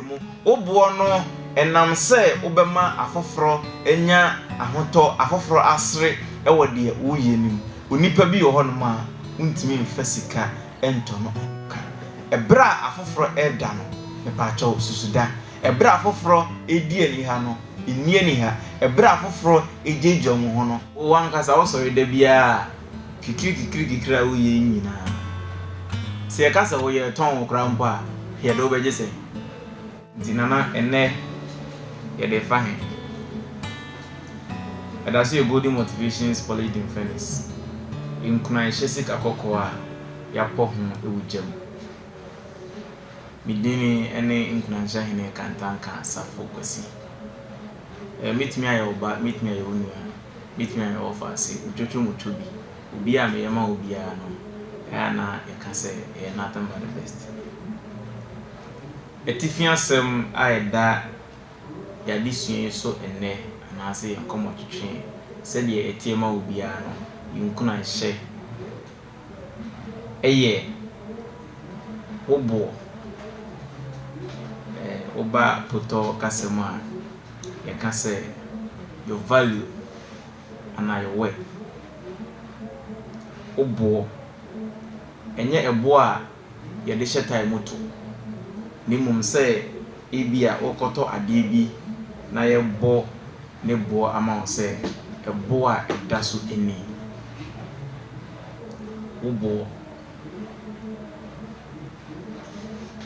mu obuo no enam se obema afoforo enya ahoto afoforo asre ewo de woye nim onipa bi yo hono ma untimi mfa sika ento no ka ebra afoforo eda no me pa cha osusuda ebra afoforo edi ani ha no eni ani ha ebra afoforo ejeje omo ho no wankasa wo sori da bia kikiri woye nyina se ya kasa woye ton okra mpo a ye do beje se dinana ene ye de fa he adase ye golden motivations college in Venice in kuna shesik akoko a ya po ho ewujam midini ene in kuna sha hene kantanka safo kwasi meet me ayoba meet me ayonu meet me ayofa se ujojo mutobi obi a me yema obi a no na yaka say e nothing but the best etifiasem aida ya disue so ene na say yakomo twetwe se de etiema obi a no yinkuna hye eye obo oba poto kasema yaka say your value and your worth obo enye ebo a ye de hyetai moto ni mum se ebia okoto ade bi na ye bo ne bo ama se ebo a eda so eni obo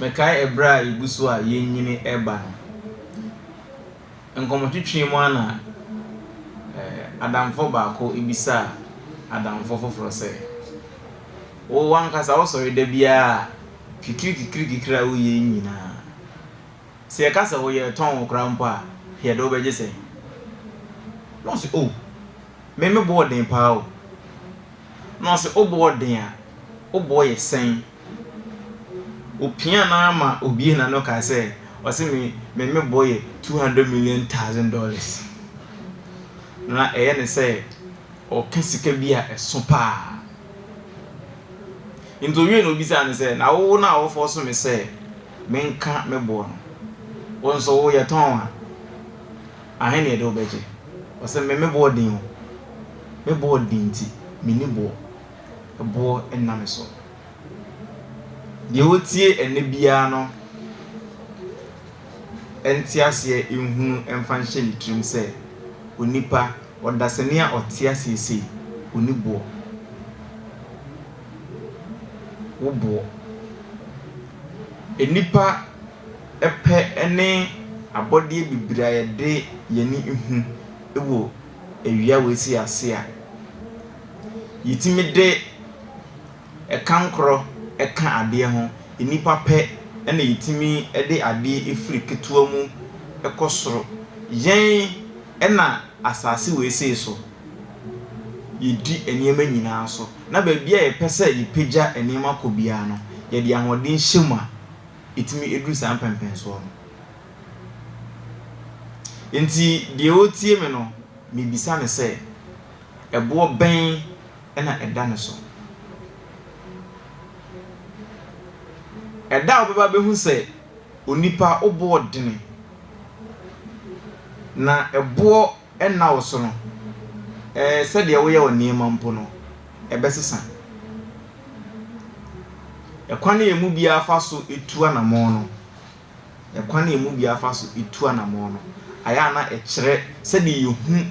mekai ebra ibuso a ye nyini eba nkomotwetwe mu ana adamfo baako ibisa adamfo foforo se o wankasa wo sori da bia kikiri woye nyina se kasa wo ye ton okra mpo a ye do beje se no se o me bo den pa o no se o bo den a o bo ye sen opia na ama obi na no ka se o se me bo ye $200 million na eye ne se o kesika bia eso pa into we no bisa ne se na wo na wo fo so me se menka mebo no won so wo ye ton a ahene de obeje o se mebo din o mebo din ti mini bo enna me so de wotie ene bia no entiase ehunu emfanhye litrim se onipa odasenia otiase se onibo wobo enipa epe ene abode bibiraye de yeni ihu ewo ewia wesi ase a yitimi de ekankro eka ade ho enipa pe ene yitimi de ade efiri ketua mu ekosoro yen ena asase wesi so yedi enema nyina so na ba bia ye pese yipeja enema ko bia no ye de ahoden hyema etimi edu san pempenso no enti de otie me no me bisa ne se ebo ben ena eda ne so eda obeba behu se onipa obo odene na ebo ena wo so no se de wo ye onema mpo no ebesesa ekwane emu bia afa so etua na mo no ekwane emu bia afa so etua na mo no aya na ekire se de yehu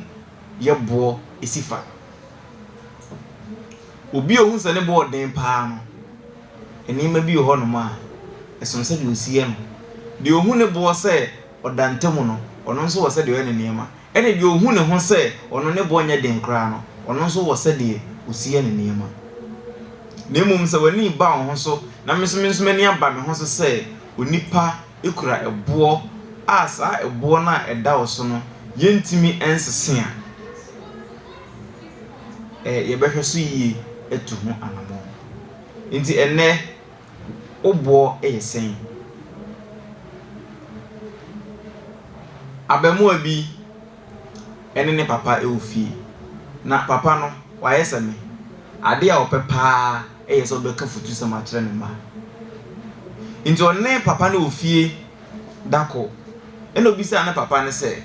ye bo esifa obi ohun se ne bo den pa no enima bi ho no ma eson se de osie no de ohun ne bo se odantem no ono nso wo se de ene nema ene de ohun ne ho se ono ne bo nya den kra no ono nso wo se de osie ne nema nemum se wani ba ho so na meso mani aba me ho so se onipa ekura ebo asa ebo na eda wo so no yentimi ensese a ye behwe so yi etu ho anamo enti ene obo eyesen abamu abi ene ne papa eofi na papa no wayesa me ade a opepa eyeso be ka futu sama kire ne ma enti onne papa na ofie dako eno bisa na papa ne se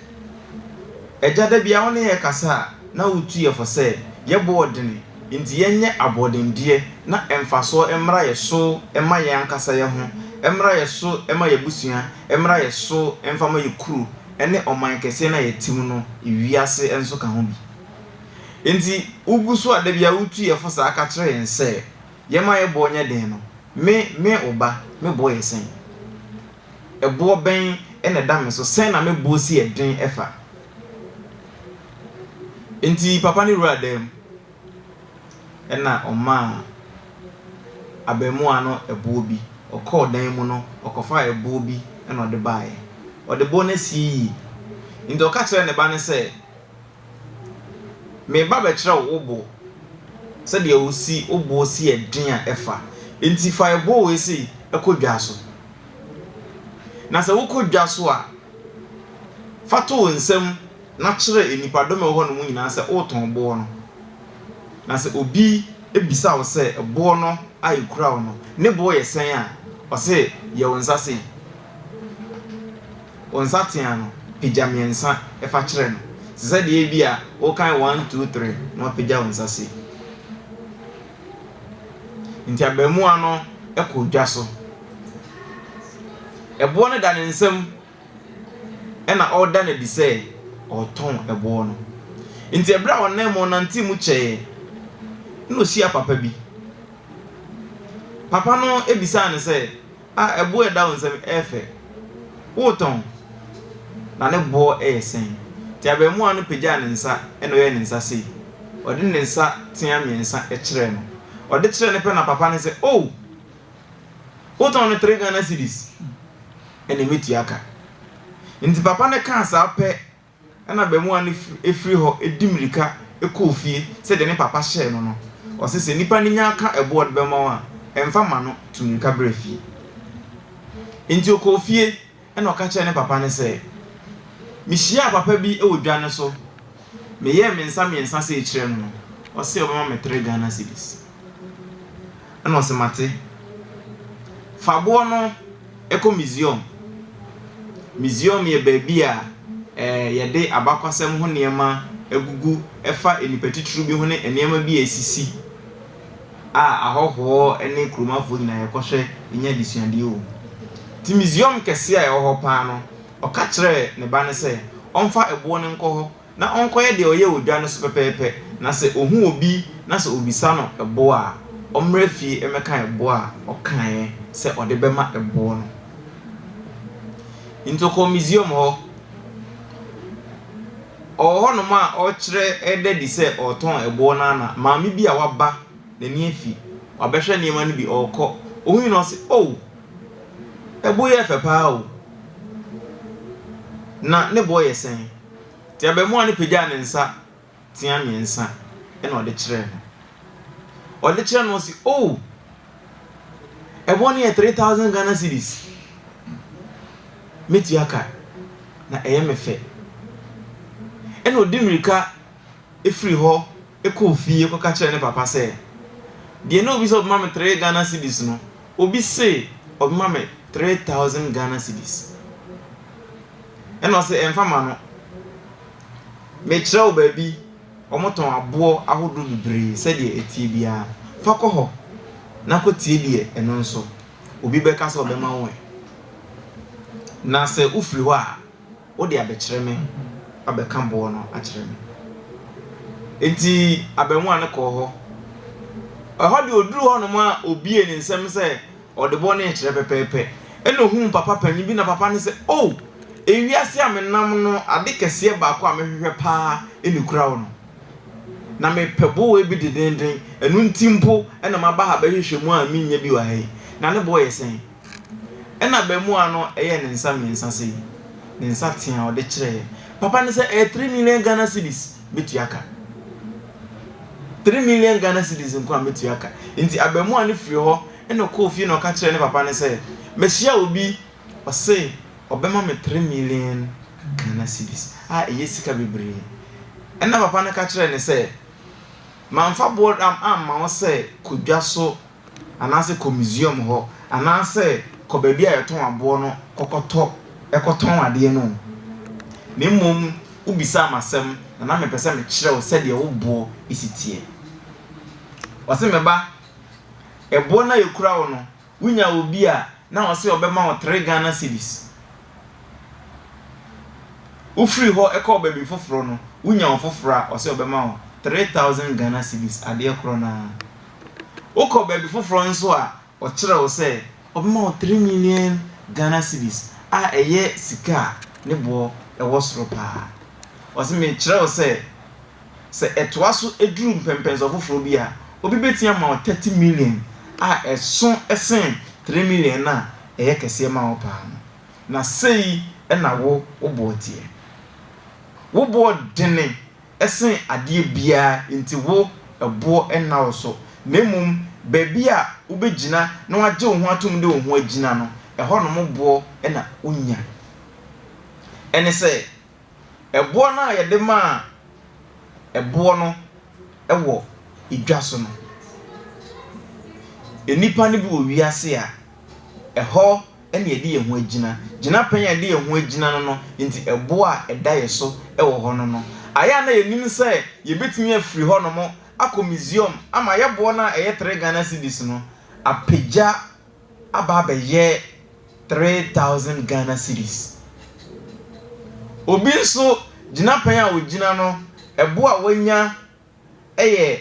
eja da bia woni ye kasa na utu ye fo se ye boodene nti yenye abodendie na emfaso emra ye so ema ye ankasa ye ho emra ye so ema ye busua emra ye so emfama ye kuru ene oman kese na ye tim no iwiase enso ka ho bi nti uguso ada bia utu ye fo sa aka kire yen se ye ma ye bo nya den no me oba me bo ye sen ebo ben ene da me so sen na me bo si e den efa nti papa ni ru adem ena oma abemu ano ebo bi okọ dan mu no okofa ebo bi ena ode baaye ode bo na si nti o ka kire ne ba ne se me ba be kire wo bo se de o si obo si eden a efa nti fa ebo we si ekodwa so na se wo kodwa so a fato nsem na kire enipa do me ho no mu nyina se o ton bo no na se obi ebisa wo se ebo no ayi kura wo no ne bo ye sen a o se ye wonsa se wonsa tian no pijamiensa e fa kire no se de e bia o kan 1 2 3 no pija wonsa se nti abemu ano e ko dwa so ebo no da ne nsem e na order na di se o ton ebo no nti ebra wonam mo nanti mu che no sia papa bi papa no ebisa ne se ebo e da wonsem efe wo ton na ne bo e sen ti abemu ano pagya ne nsa e no ye ne nsa se odi ne nsa tia miensa e kire no odi kire ne pe na papa ne se oh wo ton ne 3 Ghana cedis ene metu aka nti papa ne kan sa pe na bemu ano efri ho edimirika ekofie se de ne papa share no o se nipa ni nya aka ebo de bema wa emfa ma no tumika brefie nti okofie ena oka kire ne papa ne se mihia papa bi e odwa ne so me ye mensa se kire no o se obama me 3 Ghana cedis ena o se mate fabo no eko museum ye baby a ye de abakwasem ho niema egugu efa enipetitru bi ho ne niema bi esisi ahoho ene kromafo nyina ye kohwe nya disuande o ti museum kese a ye ho pa no o ka kire ne ba ne se onfa ebo ne nko na onko ye de oye odwa ne so pepepe na se ohu obi na se obisa no ebo a omre fi emeka ebo a okan se ode bema ebo no into ko museum ho no ma o kire ede di se oton ebo na maami bi a waba na ni afi wabehwe niema no bi okọ ohu no se ebo ye fepa o na ne boy yesen ti abemu ani pagya ne nsa tia miensa e na ode kire no se ebo ni 3000 Ghana cedis metu aka na mefe eno dimirika efri ho ekofie ko ka kire ne papa se de no bi so mama 3 Ghana cedis no obi se obi mama 3000 Ghana cedis eno se emfa ma no me kire o baby omoton abo ahodo bibre se de etie bia fa ko ho na ko tie de eno nso obi be ka so be ma won na se ufri ho a wo de abekire me abeka mbo no akire me enti abemu an ko ho de oduru ho no ma obi eni nsem se ode bo ne kire pepepe eno hu papa panyi bi na papa ne se ewiase amenam no ade kese ba ko amehwehwe pa eni kura wo no na me pebo we bi dendenden enu ntimpo ena maba ha behwehwe mu a minya bi wa hai na ne bo yesen ena bemu ano eye ne nsa miensa se ne nsa tia ode kire papa ne se 3 million Ghana cedis betu aka 3 million Ghana cedis nko ametu aka nti abemu ani firi ho ena ko fie no ka kire ne papa ne se mehia obi o se obema me 3 million Ghana cedis eye sika bebre ena papa ne ka kire ne se manfa board ma wo se kodwa so anase ko museum ho anase ko baby a yeton abo no kokoto ekoton ade no na mmom ubisa amasem na me pese me kire wo se de wo bo isitie wase meba ebo na yekura wo no wunya obi a na wase obema wo 3 Ghana cedis ufri ho eko baby foforo no wunya wo foforo a wase obema wo 3000 Ghana cedis ade ekro na uko baby foforo nso a o kire wo se obema wo 3 million Ghana cedis a eye sika ne bo ewo soro pa wase me kire wo se etoaso eduru mpempenzo foforo bi a obi betia ma 30 million a eso esen 3 million na eye kese ma wo pa na sei na wo obotie wo bo dene esen ade bia nti wo ebo na wo so nemum baby a wo begina na waje wo ho atom de wo ho agina no eho no mo bo na onya ene se ebo na ye de ma ebo no ewo idwaso no enipa ne bi wo wiase a eho ene ye de ye ho agina gina panya de ye ho agina no nti ebo a eda ye so ewo ho no aya na ye nim se ye betimi afiri ho no mo akọ museum ama ye bo na eye 3 Ghana cedis no apagya aba ye 3000 Ghana cedis obi nso gina panya wo gina no ebo a wanya eye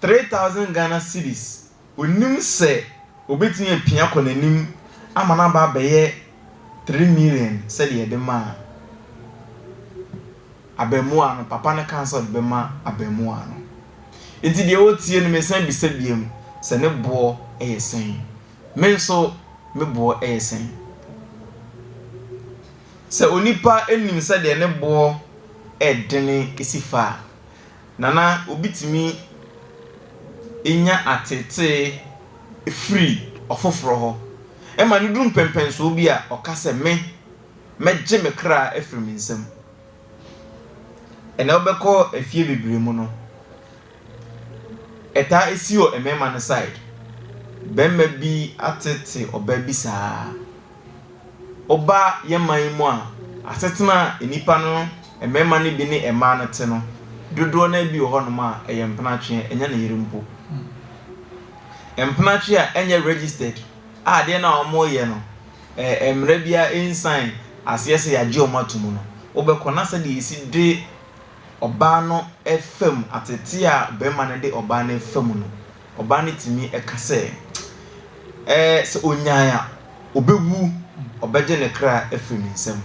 3000 Ghana cedis onim se obetimi apia kọ nanim ama na ba ye 3 million se de de ma abemua no papa ne cancel be ma abemua no enti de o tie no mesan bi se biem se ne bo eyesen menso me bo eyesen se onipa enim se de ne bo edene esifa nana obitimi enya atete free ofoforo ho e ma ne dum pempenso obi a okase megye me kra efiri minsem ena obekọ efie bebre mu no eta esio emema ne side bemma bi atete oba bi saa oba yeman mu a asetena enipa no emema ne bi ne ema no te no dodo na bi ho no ma eyempnatwe enya na yerimpo empnatwe a enye registered a de na omo ye no emre bia insign asese ya je omatumu no obekọ na se de isi de oba no efem atete a bema ne de oba no efem no oba ne timi ekase se onyaya obewu obeje ne kra efem nsem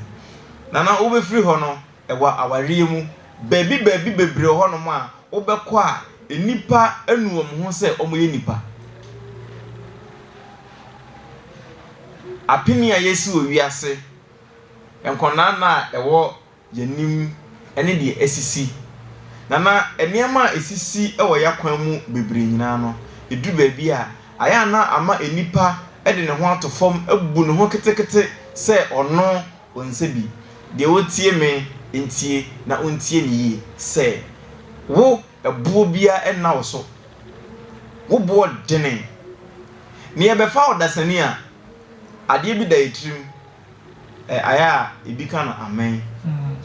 nana obefiri ho no ewa aware mu baby bebre ho no ma obekọ a enipa anuom ho se omoye nipa apini a yesi owiase enkona na ewo yanim ene de esisi nana eniema esisi ewo yakwan mu bebre nyina no edu baabi a aya na ama enipa ede ne ho atofom abu ne ho ketekete se ono onsebi de wotie me entie na ontie ni se wo ebuo bia enna wo so wo bo dene ne ebefa odasani a ade bi da etrim aya ebi kana amen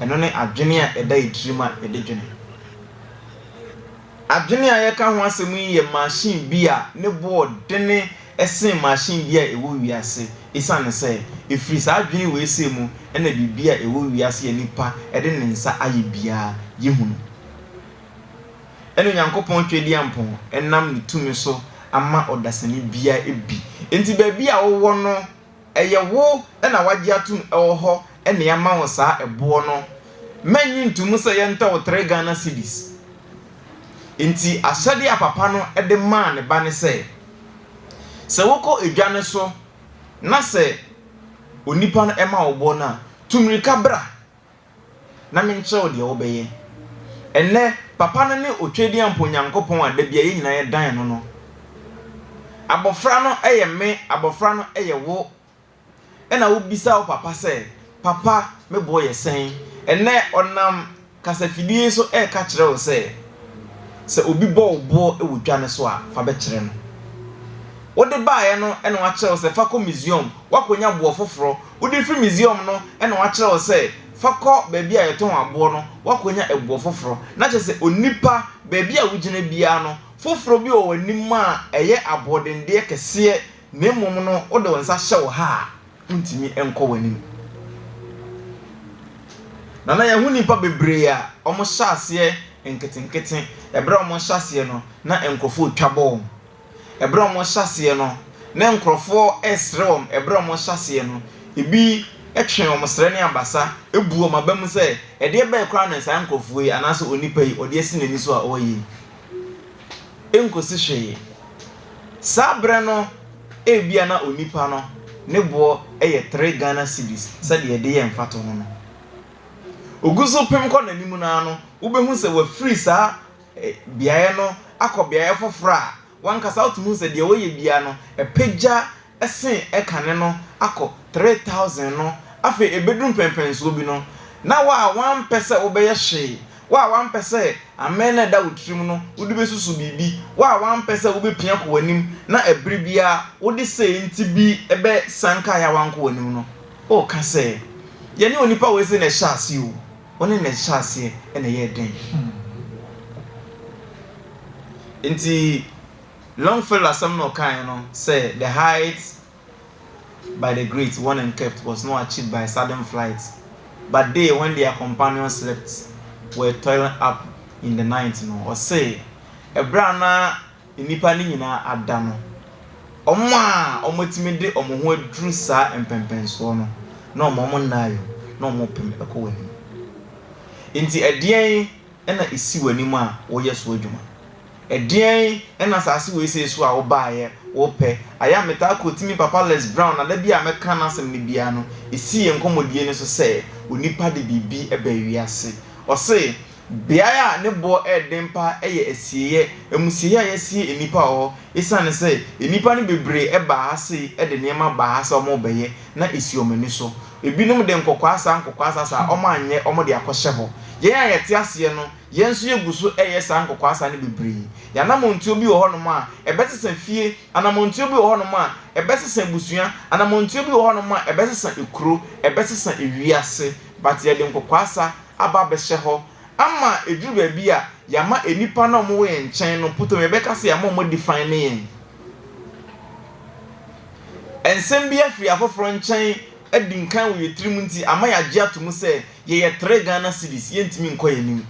eno ne adwene a eda etrim a ede dwene adwene a yeka ho asemu ye machine bi a ne bo dene esen machine bi a ewo wiase isane se efiri sa adwene we esemu ena bibia ewo wiase ye nipa ede ne nsa aye bia yehunu eno Nyankopon twedi ampon enam ne tumi so ama odasani bia ebi enti baabi a wo no eye wo ena wagye atum ewo ho ena yama wo saa ebo no manyi ntumu se ye nta wo 3 Ghana cedis enti asade apapa no ede ma ne ba ne se woko edwane so na se onipa no ema wo bo na tumrika bra na menche wo de wo beye enne papa no ne otwedi ampo Nyankopon a da bia ye nyina ye dan no no abofra no eye me abofra no eye wo ena wo bisa wo papa se papa me boy ye sen enne onam kasafidie so ka kire wo se obi bo e wo dwane so a fa be kire no What the buy no and watch us a Fako museum, what when you bought for would free museum no and watch us say, Fako baby I told a bono, what when you a bought for not just say Unipa baby a Wujine Biano, for Frobio or Nima a year aboard in dear Cassia, Nemono, or the ones I show ha, Untimi and Cowenim. Nana ya Unipa bebrea, almost chassis and kitten, a brown chassis no, not encofu trouble. Ebra mo hyase no na nkrofo esrem ebra mo hyase no ebi etwen o sre ne abasa ebu o mabam se ede be kra na san nkrofo yi anaso onipa yi ode esi nani so a oyi enkosi hwe sabre no ebia na onipa no ne bo eye 3 Ghana cedis se de ede ye mfato no oguso pem ko nanim na no ubehu se wa free sa biaye no akobiaye fofora one cast out moon said the way biano, a picture, a sin, a cannon, ako 3,000 no, afe a bedroom pens will be no. Now, why 1% obey a shade, why 1% a man that would trim would be so be, why 1% will be piano when him, not a bribia, would they say to be a bed sankaya wanko when you know. Oh, can say, you know, Nipa was in a chassis, you, one in a chassis and a year day. Inti Longfellow some no kind say the heights by the great one and kept was not achieved by sudden flights, but they when their companions slept were toiling up in the night or say a brana in Nipani nyina adano Oma omotimide omo dru sa empempenso no no momo nayo no mo pem ekoweni inti edien na isi wanimu a wo yeso adwuma edien na sase we se so a wo baaye wo pe aya meta kotimi papa Les Brown na da bia meka na asem ne bia no isi ye nkomodie ne so se onipa de bibi eba wiase o se bia ya ne bo edempa eye asieye emusiye ayasie enipa ho isane se enipa ne bebre eba hase ede niema ba hase omo beye na esiomani so ebinom de nkokwasa sa omo anye omo de akɔhye ho ye ya yete ase no ye nso yeguso eye sa nkokwasa ne bebre ya na montuo bi wo honom a ebetesa fie ana montuo bi wo honom a ebetesa busua ana montuo bi wo honom a ebetesa ekuro ebetesa ewiase but ye de nkokwasa aba behye ho ama eduru ba bia yama enipa na omo we nchen no puto me beka se yama omo define ne yen ensem bia fia foforo nchen edinkan we yetrim nti ama ya gye atom se ye 3 Ghana cedis yentimi nkoye nim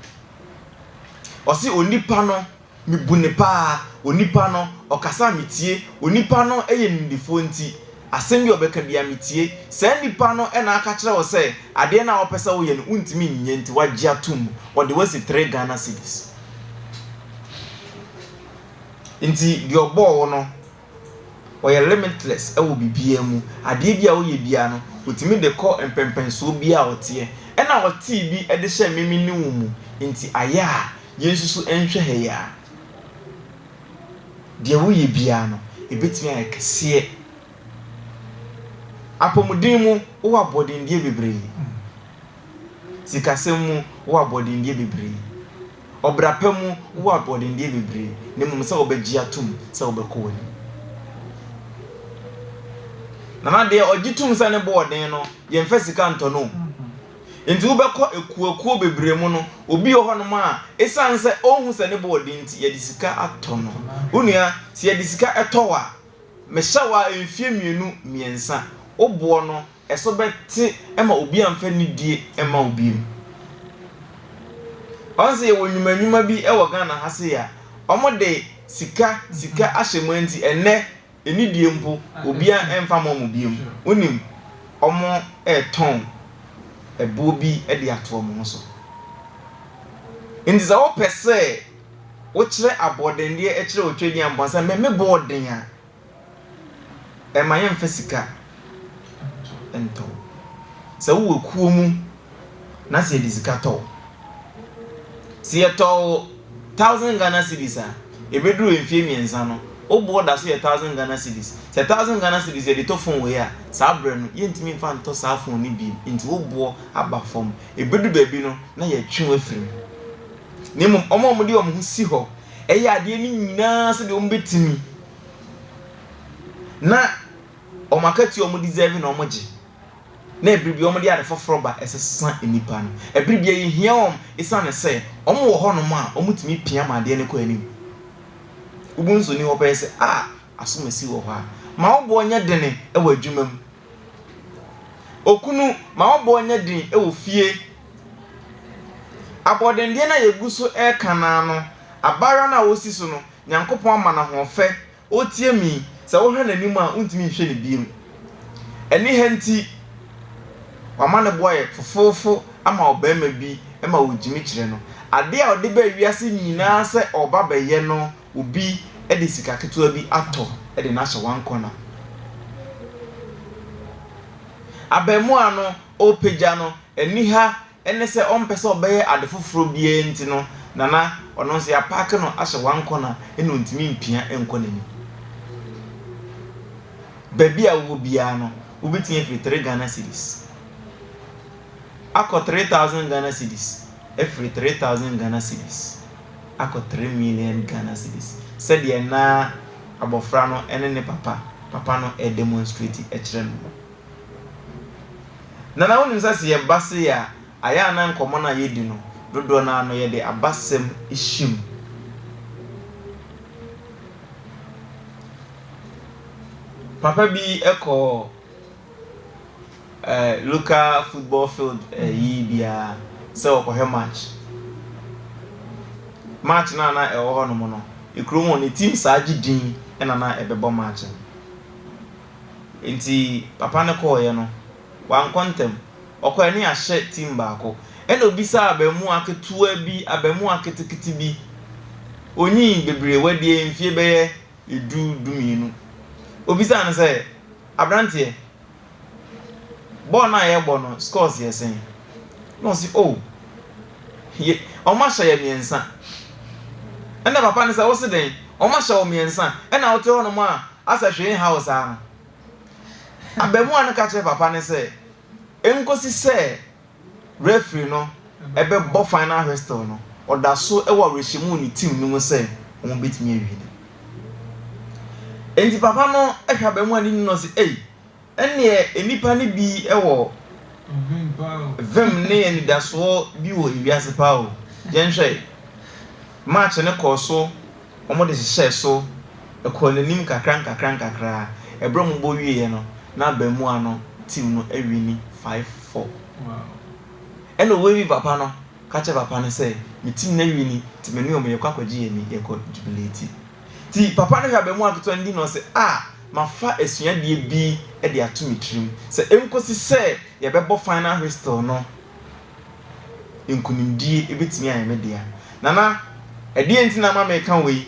osi onipa no mibune pa onipa no okasa mitie onipa no eye ndifo nti asem bi obeka bia mitie se nipa no na aka kire wo se ade na opesa wo ye no untimi nye nti wagye atom wo de wasi 3 Ghana cedis nti di obo wo no wo ye limitless e wo bibia mu ade bia wo ye bia no utimi de ko empempenso bia otie na wo ti bi e de hye mimi ni wo mu nti aya yensusu enhwe he ya de wo ye bia no ebetimi ayekese apomudin mu wo abodin die bebre sikasem mu wo abodin die bebre obrapam mu wo abodin die bebre ne mum se obegye atom se obekowani na de ogitum se ne boden no ye mfa sika ntono enti wo bekọ ekuakuo bebre mu no obi ho no ma esan se ohun se ne boden nti ye disika atono unua se ye disika etowa meshawa enfie mienu miensa obo no eso beti ema obi amfa ni die ema obi onse ye wonwumanyuma bi e wo Ghana hase ya omode sika ahyemu anti enne eni die mpo obi a emfa mo biem onim omo eton ebo bi e de ato mo so indi za wo pese wo kire aboden de e kire otwedi ambonsa me boden a e ma ye mfa sika ento se wo kuo mu na se de sika to se ye to 1000 Ghana cedis a e bedru enfie miensa no obo da so ye 1000 Ghana cedis se 1000 Ghana cedis ye de to phone we a sa bre no ye ntimi mfa nto sa phone ni bi nti obo aba fom e bedu ba bi no na ye twen afiri nemu omo de omo hu si ho e ye ade ni nyina se de omo betimi na omakati omo deserve na omoje na ebribi omo de ade foforo ba esesa enipa no ebribi ehia om isane se omo wo ho no ma omo timi pia ma de ne ko anim ubunso ni wo pese asomasi wo ho a ma wo bo onya dene e wa adwumam okunu ma wo bo onya din e wo fie abodende na yeguso e kana no abara na wosi so no nyankopon ama na ho fe otie mi se wo hwe nanim a untimi hwe ne biem eni henti wama ne boye fofofo ama obema bi ema wojimi kire no ade a ode ba wiase nyina se oba beye no obi e de sika ketewa bi ato e de na hye wan kona abemu ano opeja no eni ha ene se ompese obeye ade foforo bi enti no nana ono se ya park no ahye wan kona ene ontimi mpia enko nani baby a wo bia no obitin fi 3 Ghana cedis ako 3000 Ghana cedis every 3000 Ghana cedis ako 3 million Ghana cedis said ye na abofra no ene ne papa no e demonstrate e kire no nana wonim sa se ye base ya aya na nkomo na yedi no dodo na no ye de abasem ishim papa bi eko local football field yi bia se okohe match na e wo no mo no ikromo ne team saaji din na ebebo match enti papa ne ko ye no wan kontem okoye ne ahye team baako ena obisa abemu aketua bi abemu aketekiti bi onyi bebre wadie mfie beye duminu obisa na say abrante ball na ye ball no scores ye sen no si ye o ma hye miensa ena papa ne say wo se den o ma hye o miensa ena wo te ho no ma asa hwe house a abemu an ka che papa ne say enkosi say referee no ebe bo final whistle no oda so e wa reshimu ni team no say o betimi awi enti papa no ehwa bemu ani no say ene enipa ne bi ewo vem ne eni da so bi wo iwiase pa o jenhwe match ne ko so omo de hye so e ko nanim kakran ebro mo bo wiye no na bemu ano team no awini 5-4 wow eno we papa no kache papa no say mi team na wini ti menu o me kwakwaji ye ni e ko jubilate ti papa no hwa bemu aketo ndi no say mafa esuadie bi e de atumi trim se enkosi se ye bebo final whistle no enkunimdie ebetimi ayeme dia nana edi enti na mama kan we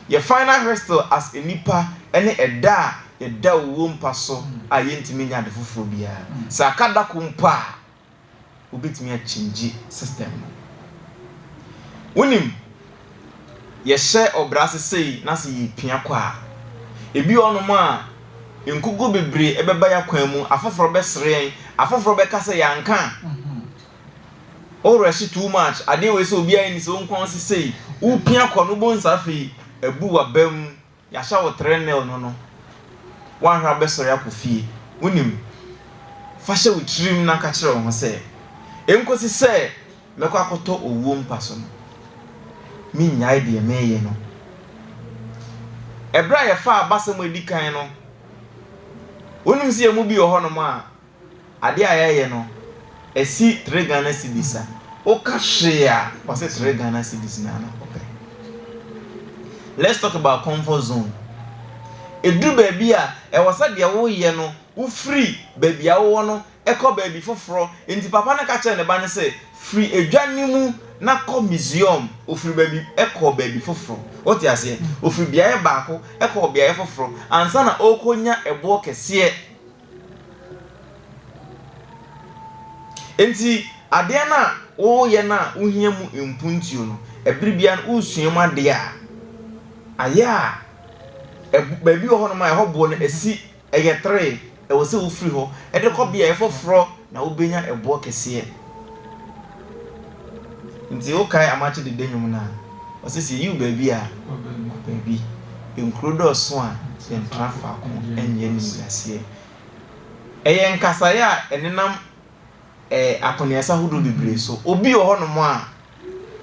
ye final whistle as enipa ene eda ye da wo mpaso ayentimi nya de foforo bia sa akada kumpa obetimi a change system wonim ye hye obrase sei na se yi pia kwa ebi onomo a enkugo bebre ebeba ya kwan mu afoforo be sere afoforo be kase yanka o rush too much ade we se obi ayi ni so nkon se sei u pia kwa no bonsa fe ebu wa bam ya sha wo 3-0 no wan hwa be sere akofie wonim fa hye witrim na ka kire wo se enkosi se mekọ akoto owo mpaso no mi nyae de meye no ebra ye fa abasem edikan no wonim se emu bi ho no ma ade ayeye no esi 3 Ghana cedis o ka hwe a o se 3 Ghana cedis na na okay let's talk about comfort zone edu baby a e wasa de wo ye no wo free baby a wo no eko baby foforo enti papa na ka che ne ba ne se free edwanimu na ko museum ofiri baby eko baby foforo oti ase ofiri bia e baako eko bia e foforo ansa na okonya ebo kese enti ade na wo ye na uhia mu empuntuo no ebribia na usuam ade a aya baby ho no ma e hobo no esi eye 3 e wo se wo free ho e de ko bia e foforo na wo benya ebo kese nti o kai amache de denwum na o se you baby a baby include so a yɛntena faako ɛnyɛ nimguaseɛ ɛyɛ nkasaeɛ a ɛnenam akɔneasa hodo bebree so obi wɔ hɔ nom a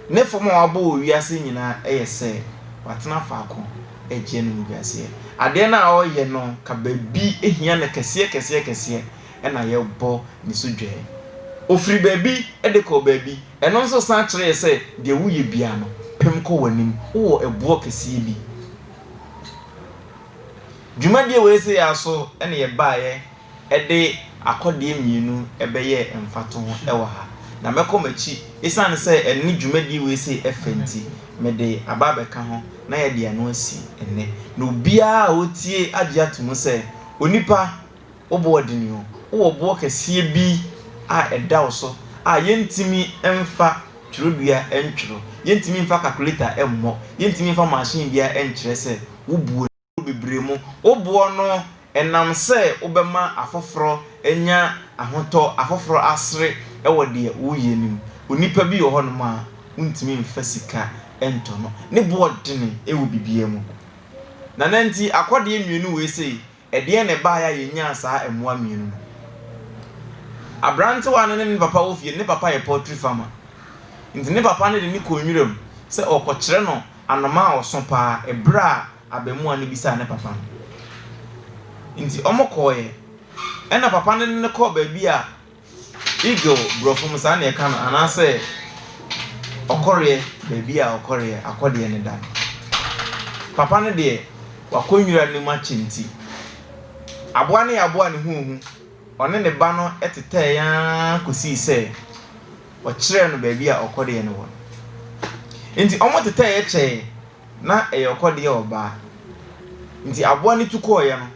ne fam a wabɔ wɔ wiase nyinaa ɛyɛ sɛ watena faako ɛgye nimguaseɛ adeɛ no a ɔyɛ no ka baabi ehia no kɛseɛ ɛna yɛbɔ ne so dwee ofiri baabi ɛde kɔ baabi ɛno nso san kyerɛ sɛ deɛ woyɛ bia no pem kɔ w'anim wowɔ ɛboɔ kɛseɛ bi dwumadie wɔ ese ya so ɛna yɛbaeɛ ɛde akɔdeɛ mmienu ɛbɛyɛ mfato ho ɛwɔ ha na mɛkɔ machi ɛsan sɛ ɛne dwumadie wɔ ese ɛfɛ nti mede aba bɛka ho na yɛde ano asi ɛnɛ na obiara a otie agye ato mu sɛ onipa wobɔ ɔdene ho wowɔ boɔ kɛseɛ bi a ɛda wo so a yɛntimi ɛmfa twerɛdua ɛntwerɛ yɛntimi mfa calculator ɛmmɔ yɛntimi mfa machine bia ɛnkyerɛ sɛ wobuo bebree mu woboɔ no ɛnam sɛ wobɛma afoforo enya ahotɔ afoforo asre ɛwɔ deɛ woyɛ nim onipa bi wɔ hɔ nom a wontimi mfa sika ɛntɔ no ne boɔ dene ɛwɔ bibia mu na nanti akɔdeɛ mmienu wɔ ese ɛdeɛ ne baaya yɛnya saa ɛmoa mmienu no abrante wa ne papa wo fie ne papa yɛ poultry farmer nti ne papa ne de ne konwiram sɛ ɔkɔkyerɛ no anoma a ɔso paa ebra abemua ne bisa ne papa nti ɔmokɔɛ ɛna papa ne kɔ baabi a eagle brofum saa ne ka no anase ɔkɔreɛ baabi a ɔkɔreɛ akɔdeɛ ne da papa ne de wakɔnwira ne ma kyenti aboa ne aboa ne huhu ɔne ne ba no ɛtetɛ ya kosi sɛ ɔkyerɛ no baabi a ɔkɔdeɛ ne wɔ nti ɔmo tetɛ yɛ kyɛ na ɛyɛ ɔkɔdeɛ ɔba nti aboa ne tukɔɔ no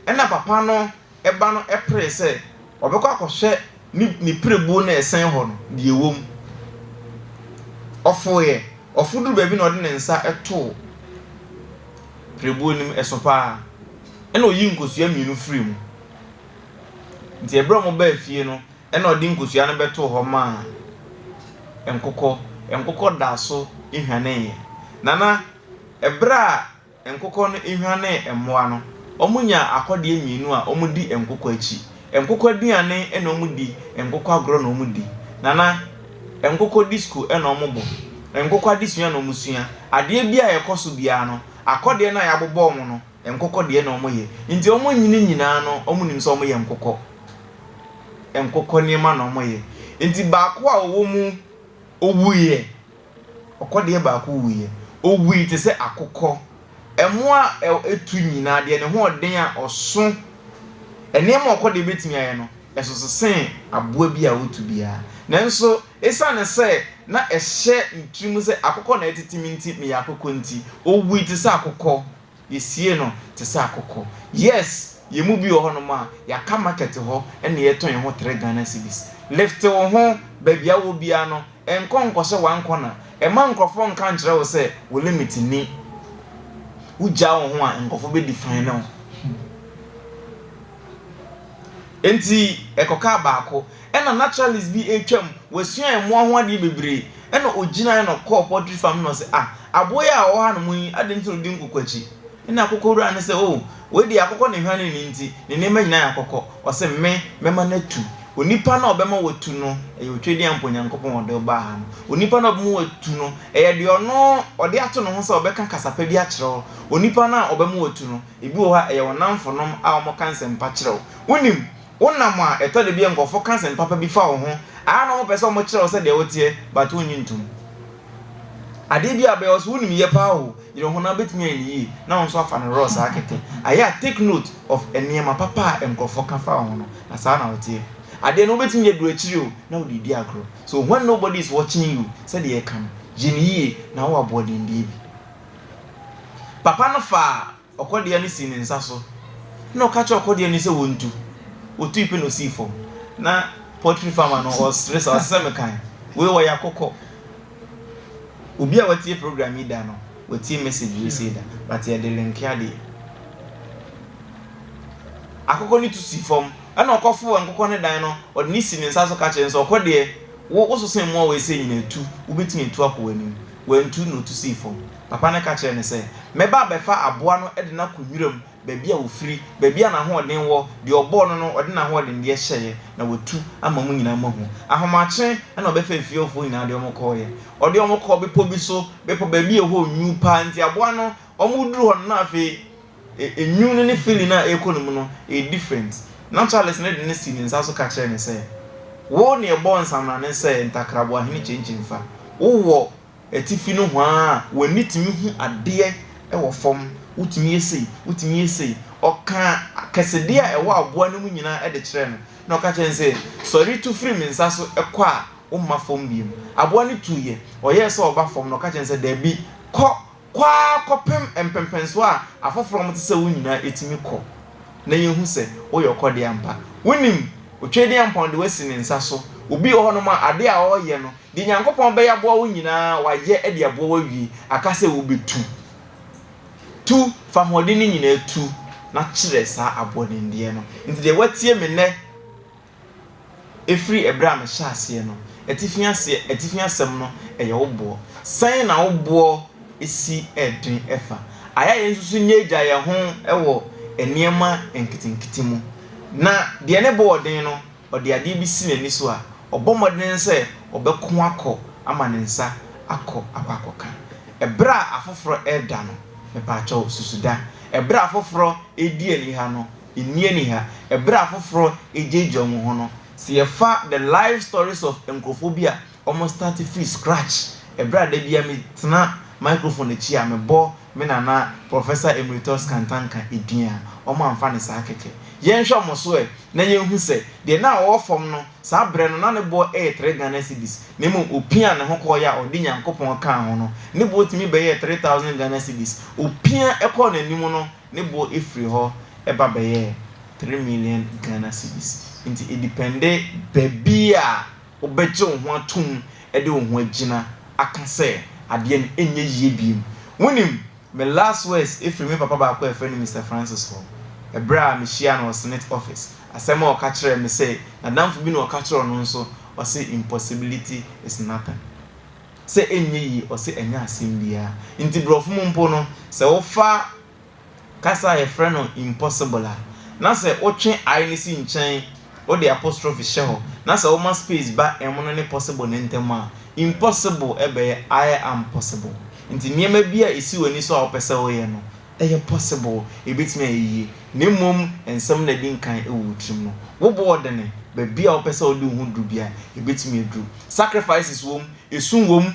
ɛna papa no ɛba no ɛpre sɛ ɔbɛkɔ akɔhwɛ ni prebu na ɛsɛn hɔ no deɛ wom ɔfodu baabi na ɔde ne nsa ɛto prebu nim ɛso paa ɛna oyi nkosua mmienu firi mu nti ebra mo ba afie no ɛna ɔde nkosua no bɛto hɔ ma enkokɔ da so ehwane nana ebra enkokɔ no ehwane emmoa no ɔmunya akɔdeɛ mmienu a ɔmudi enkokɔ akyi enkokɔ aduane ɛna ɔmudi enkokɔ agro na ɔmudi nana enkokɔ disco ɛna ɔmobɔ enkokɔ adisua na ɔmusua adeɛ bi a yɛkɔ so bia no akɔdeɛ na yɛabobɔ ɔmo no enkokɔ deɛ na ɔmoyɛ nti ɔmo nyinaa no ɔmo nim sɛ ɔmo yɛ enkokɔ niema na ɔmoyɛ nti baako a ɔwɔ mu owuye ɔkɔdeɛ baako owuye owui te sɛ akokɔ ɛmoa etu nyinaa deɛ ne ho ɔden a ɔso ɛnɛma ɔkɔdeɛ betumi ayɛ no ɛsosesen aboa bi a wotu bia nanso esane sɛ na ɛhyɛ ntrim sɛ akokɔ na ɛtetimi nti me akokɔ nti owui te sɛ akokɔ yesie no te sɛ akokɔ yes yemu bi wɔ hɔ no ma yaka market hɔ ɛne yɛtɔn yɛn ho 3 Ghana cedis lift wo ho baabi a wo bia no nkɔhyɛ wankɔ na ɛma nkrɔfo nka nkyerɛ wo sɛ wo limit ni wugya wo ho a nkrɔfo be define no enti ɛkɔka baako ɛna naturalist bi etwam wasua ɛmoa ho ade bebree ɛna ogina no kɔ poultry farm no sɛ aboya a wo ha no mu ade ntoro di nkokwachi ɛna akokɔ wura ne sɛ we di akokɔ ne hwane ne nti ne nema nyina akokɔ ɔsɛ mema na tu onipa na obema watu no ɛyɛ otwedi amponyankopɔn ɔde ba ha no onipa na obema watu no ɛyɛ de ɔno ɔde ato no ho sɛ ɔbɛka kasapa bi akyerɛw onipa na obema watu no ebi wɔ ha ɛyɛ wɔnamfonom a ɔmo kanse mpa kyerɛw wonim wonam a ɛtɔ de bi nkɔfo kanse mpa bi fa wo ho a na ɔmo pɛ sɛ ɔmo kyerɛw sɛ de wotie but wonyi ntum ade bi abɛ ɔso wonim yɛ pa ho yɛ ho na betumi ani na ɔnso afa no ross akete aya take note of eniema papa nkɔfo ka fa ho no na saa na wotie ade no betumi yɛ duro akyiri o na wodi agro so when nobody is watching you said ye can jiniye na wo abode ndi bi papa no fa okode ne si ne nsa so na okacha okode ne se wontu otu ipe no si fo na poultry farmer no or stress or semekan we wo yakokɔ obi a watie program yi da no watie message we say da but ye de link ya de akokɔ ni to si fom ana okɔfo nkokɔ ne dan no ɔde ne si ne nsa so ka kyerɛ nso okɔde wo so sen mo we say nyina tu wobetumi etu akɔ anim wantu no to si fom papa ne ka kyerɛ ne sɛ meba abefa aboa no de na konwiram baabi a ofiri baabi a na hoɔden wɔ de ɔbɔ no ɔde na hoɔden de hyɛye na watu ama mu nyina mahu ahomakye na ɔbɛfa fiefo nyina de ɔmokɔɔyɛ ɔde ɔmokɔ bepɔ bi so bepɔ baabi a ɛhɔ nyu pa nti aboa no ɔmoduru hɔ no na afei enyu no ne feeling na ɛkɔ no mu no different na Charles ne de ne si ne nsa so ka kyerɛ ne sɛ wo ne ɛbɔ nsamra ne sɛ ntakrabo ahene kyenkyenfa wo etifi no ho a wani timi hu adeɛ ɛwɔ fam wutimi yesei ɔka akasede a ɛwɔ aboa no mu nyina ɛde kyerɛ no na ɔka kyerɛ sɛ sɔre tu firi me nsa so ɛkɔ a womma fam biem aboa no tuye ɔyɛ sɛ ɔba fam na ɔka kyerɛ sɛ dabi kɔpem empempenso a afoforo mo te sɛ wo nyina etimi kɔ na yehu sɛ woyɛ ɔkɔde ampa wonim otwede ampa de wasi ne nsa so obi wɔ hɔ no ma ade a ɔyɛ no de Nyankopɔn bɛyɛ aboa wo nyina wayɛ ɛde aboa wo wi aka sɛ wo betu tu fa hode ne nyina tu na kyerɛ saa aboa ne ndiɛ no nti de watie me nɛ efiri ebra me hyɛ ase no etifi asɛm no ɛyɛ wo boɔ sɛn na wo boɔ esi ɛdwen ɛfa aya yɛn nso nye gya yɛ ho ɛwɔ eniema nkitinkiti mu na deɛ ne bɔ ɔden no ɔde ade bi si n'ani so a ɔbɔ mmɔden sɛ ɔbɛko akɔ ama ne nsa akɔ akɔka ɛbra afoforo ɛda no mepaakyɛw susuda ɛbra afoforo edi ani ha no eni ani ha ɛbra afoforo egyegye ɔmo ho no si yɛfa the life stories of nkrofobia almost start free scratch ɛbra da bia me tena microphone echi a me bɔ me nana Professor Emeritus Kantanka edua ɔmo amfa ne saa keke yɛnhwɛ mo so na yɛnhu sɛ de na wɔ fam no saa brɛ no na ne bɔ 3 Ghana cedis na mu opia ne ho kɔ ya ɔde Nyankopɔn ka ho no ne bɔ timi bɛyɛ 3000 Ghana cedis opia ɛkɔ n'anim no ne bɔ efiri hɔ ɛba bɛyɛ 3 million Ghana cedis nti edepende baabi a obɛgye wo ho atum ɛde wo ho agina aka sɛ adeɛ no enye yie biem wonim me last words efiri me papa ba akɔ efɛ no Mr. Francis ho ebra me shia no Senate office asɛm a ɔka kyerɛ me sɛ na damfo bi na ɔka kyerɛ no nso ɔsɛ impossibility is nothing sɛ enye yi ɔsɛ enya asɛm bia nti brofo mu mpo no sɛ wofa kasa yɛfrɛ no impossible a na sɛ wotwe ai ne si nkyɛn wode apostrophe hyɛ hɔ na sɛ woma space ba ɛmo no ne possible ne ntɛm a impossible ɛbɛyɛ I am possible nti niema bi a esi wani so a wopɛsɛ woyɛ no ɛyɛ possible ebetimi ayie ne mom ensɛm na di nkan ɛwɔ trim no wo bo ɔdene ba bia wopɛsɛ wode ho dru bia ebetimi adru sacrifices wom esun wom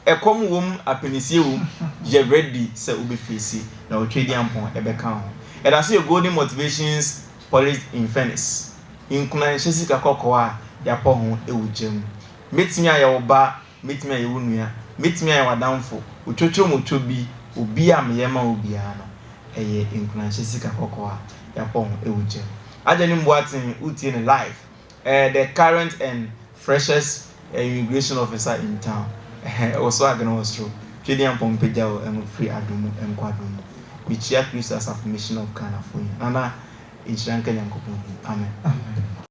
ɛkom wom apenisie wom ye ready sɛ obefesi na wotwe di ampon ɛbɛka ho ɛda so yɛ golden motivations polished in fairness inkuna nhyesi ka kokko a yapɔ ho ɛwɔ gyam metimi ayɛ wo ba metimi ayɛ wo nua metimi ayɛ wadamfo otwotwo motwo bi obi a meyema obi a no ɛyɛ inkuna nhyesi ka kokko a yapɔ ho ɛwɔ gyam agye mboaten utie ne live the current and freshest immigration officer in town also agana was true twedi ampon pagya o free adumu enkwado bichia Christ as affirmation of Ghana for you nana inchiranka Nyankopɔn amen